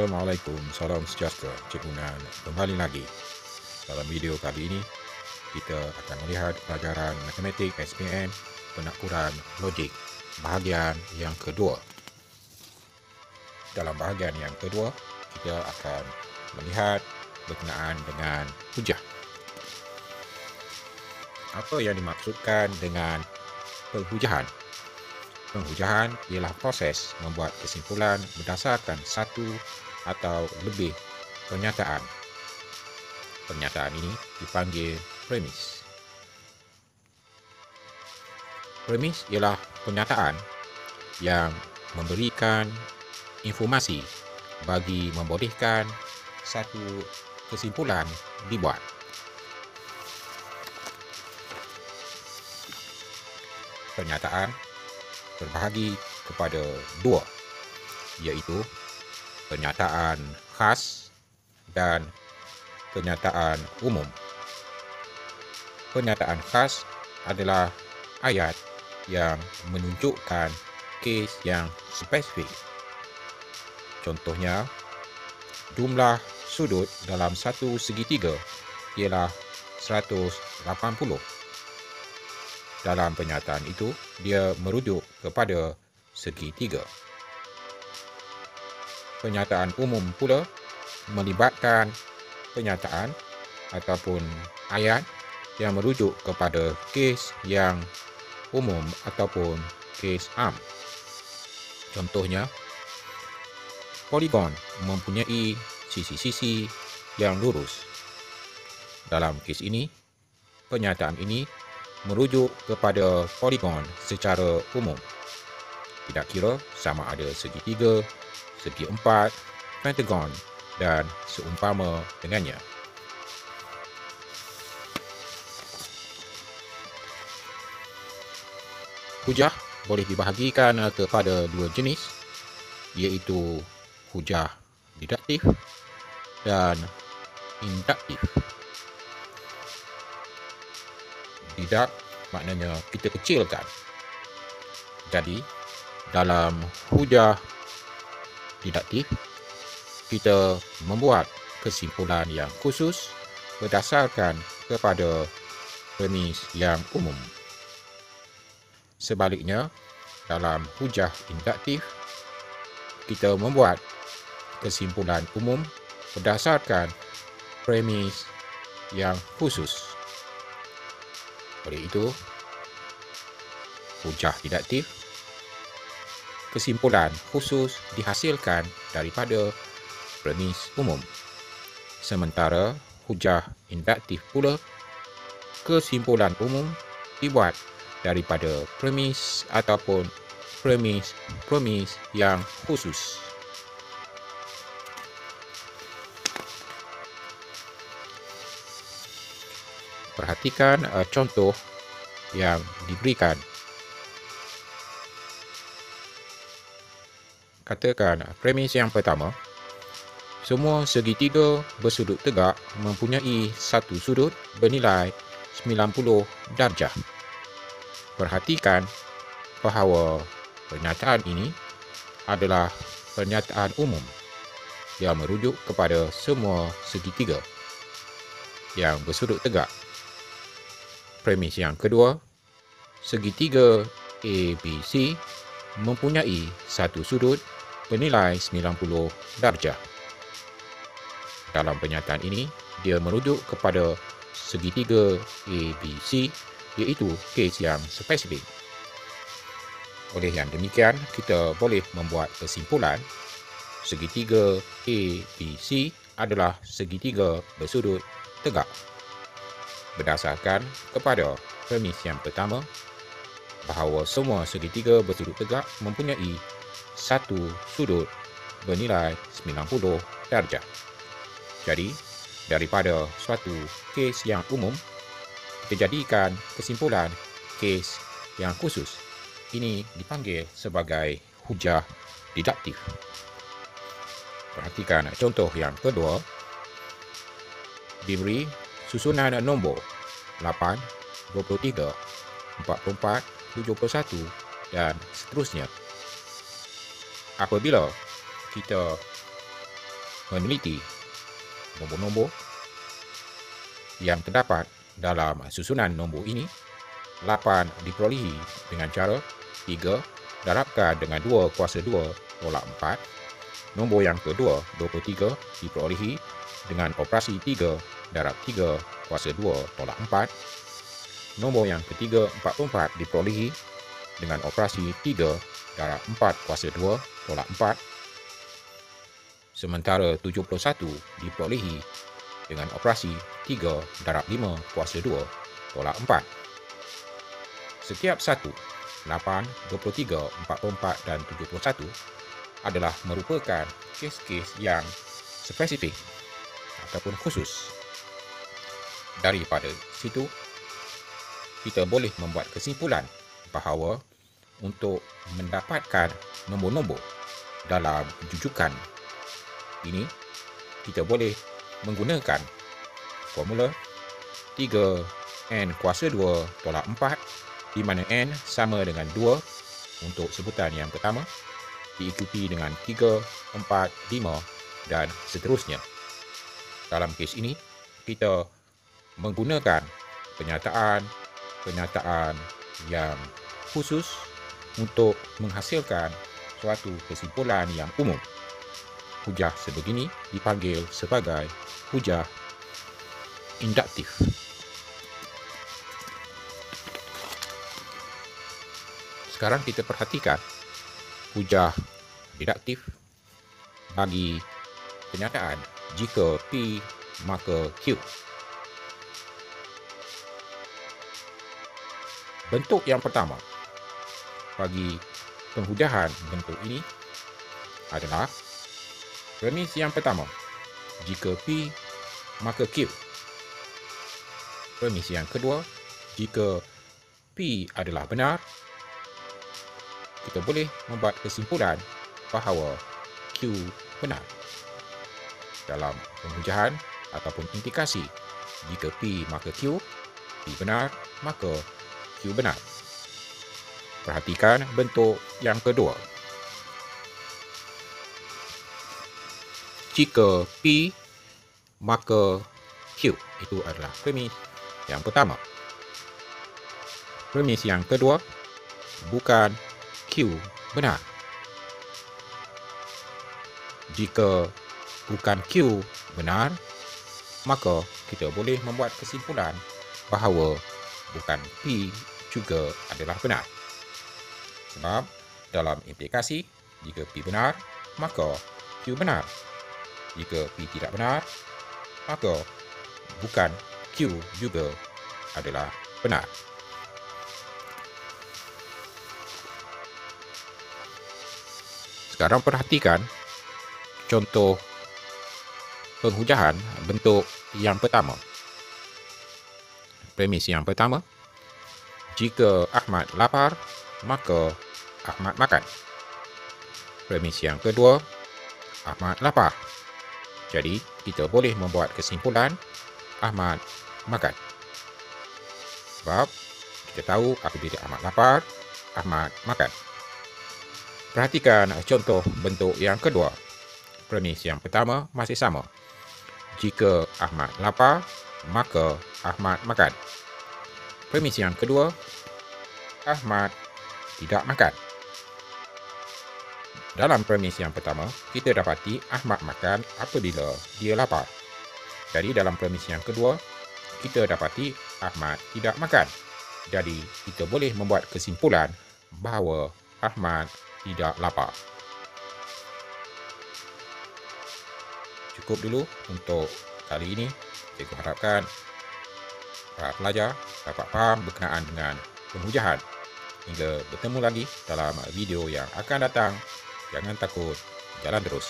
Assalamualaikum, salam sejahtera, Cikgu Nan kembali lagi. Dalam video kali ini, kita akan melihat pelajaran matematik SPM penakuran logik bahagian yang kedua. Dalam bahagian yang kedua, kita akan melihat berkenaan dengan hujah. Apa yang dimaksudkan dengan penghujahan? Penghujahan ialah proses membuat kesimpulan berdasarkan satu atau lebih pernyataan. Pernyataan ini dipanggil premis. Premis ialah pernyataan yang memberikan informasi bagi membolehkan satu kesimpulan dibuat. Pernyataan terbahagi kepada dua, iaitu pernyataan khas dan pernyataan umum. Pernyataan khas adalah ayat yang menunjukkan kes yang spesifik. Contohnya, jumlah sudut dalam satu segitiga ialah 180. Dalam pernyataan itu, dia merujuk kepada segitiga. Pernyataan umum pula melibatkan pernyataan ataupun ayat yang merujuk kepada kes yang umum ataupun kes am. Contohnya, poligon mempunyai sisi-sisi yang lurus. Dalam kes ini, pernyataan ini merujuk kepada poligon secara umum. Tidak kira sama ada segitiga, segi empat, pentagon dan seumpama dengannya. Hujah boleh dibahagikan kepada dua jenis, iaitu hujah deduktif dan induktif. Tidak maknanya kita kecilkan. Jadi, dalam hujah deduktif, kita membuat kesimpulan yang khusus berdasarkan kepada premis yang umum. Sebaliknya, dalam hujah induktif, kita membuat kesimpulan umum berdasarkan premis yang khusus. Oleh itu, hujah deduktif, kesimpulan khusus dihasilkan daripada premis umum. Sementara hujah induktif pula, kesimpulan umum dibuat daripada premis ataupun premis yang khusus. Perhatikan contoh yang diberikan. Katakan premis yang pertama, semua segitiga bersudut tegak mempunyai satu sudut bernilai 90 darjah. Perhatikan bahawa pernyataan ini adalah pernyataan umum yang merujuk kepada semua segitiga yang bersudut tegak. Premis yang kedua, segitiga ABC mempunyai satu sudut bernilai 90 darjah. Dalam pernyataan ini, dia merujuk kepada segitiga ABC, iaitu kes yang spesifik. Oleh yang demikian, kita boleh membuat kesimpulan segitiga ABC adalah segitiga bersudut tegak. Berdasarkan kepada premis yang pertama, bahawa semua segitiga bersudut tegak mempunyai satu sudut bernilai 90 darjah. Jadi, daripada suatu kes yang umum, kita jadikan kesimpulan kes yang khusus. Ini dipanggil sebagai hujah deduktif. Perhatikan contoh yang kedua. Diberi susunan nombor 8, 23, 44, 71 dan seterusnya. Apabila kita meneliti nombor-nombor yang terdapat dalam susunan nombor ini. 8 diperolehi dengan cara 3 darabkan dengan 2 kuasa 2 tolak 4. Nombor yang kedua, 23, diperolehi dengan operasi 3 darab 3 kuasa 2 tolak 4. Nombor yang ketiga, 44, diperolehi dengan operasi 3 darab 4 kuasa 2 tolak 4. Sementara 71 diperolehi dengan operasi 3 darab 5 kuasa 2 tolak 4. Setiap satu, 8, 23, 44 dan 71 adalah merupakan kes-kes yang spesifik ataupun khusus. Daripada situ, kita boleh membuat kesimpulan bahawa untuk mendapatkan nombor-nombor dalam jujukan ini, kita boleh menggunakan formula 3n kuasa 2 tolak 4, di mana n sama dengan 2 untuk sebutan yang pertama, diikuti dengan 3, 4, 5 dan seterusnya. Dalam kes ini, kita menggunakan penyataan yang khusus untuk menghasilkan suatu kesimpulan yang umum. Hujah sebegini dipanggil sebagai hujah induktif. Sekarang kita perhatikan hujah deduktif bagi kenyataan jika P maka Q. Bentuk yang pertama bagi penghujahan bentuk ini adalah premis yang pertama, jika P maka Q. Premis yang kedua, jika P adalah benar, kita boleh membuat kesimpulan bahawa Q benar. Dalam penghujahan ataupun implikasi, jika P maka Q, P benar, maka Q benar. Perhatikan bentuk yang kedua. Jika P maka Q, itu adalah premis yang pertama. Premis yang kedua, bukan Q benar. Jika bukan Q benar, maka kita boleh membuat kesimpulan bahawa bukan P juga adalah benar. Sebab dalam implikasi, jika P benar, maka Q benar. Jika P tidak benar, maka bukan Q juga adalah benar. Sekarang perhatikan contoh penghujahan bentuk yang pertama. Premis yang pertama, jika Ahmad lapar, maka Ahmad makan. Premis yang kedua, Ahmad lapar. Jadi, kita boleh membuat kesimpulan Ahmad makan. Sebab kita tahu apabila Ahmad lapar, Ahmad makan. Perhatikan contoh bentuk yang kedua. Premis yang pertama masih sama. Jika Ahmad lapar, maka Ahmad makan. Premis yang kedua, Ahmad tidak makan. Dalam premis yang pertama, kita dapati Ahmad makan apabila dia lapar. Jadi dalam premis yang kedua, kita dapati Ahmad tidak makan. Jadi kita boleh membuat kesimpulan bahawa Ahmad tidak lapar. Cukup dulu untuk kali ini. Cikgu harapkan para pelajar dapat faham berkenaan dengan penghujahan. Hingga bertemu lagi dalam video yang akan datang. Jangan takut, jalan terus.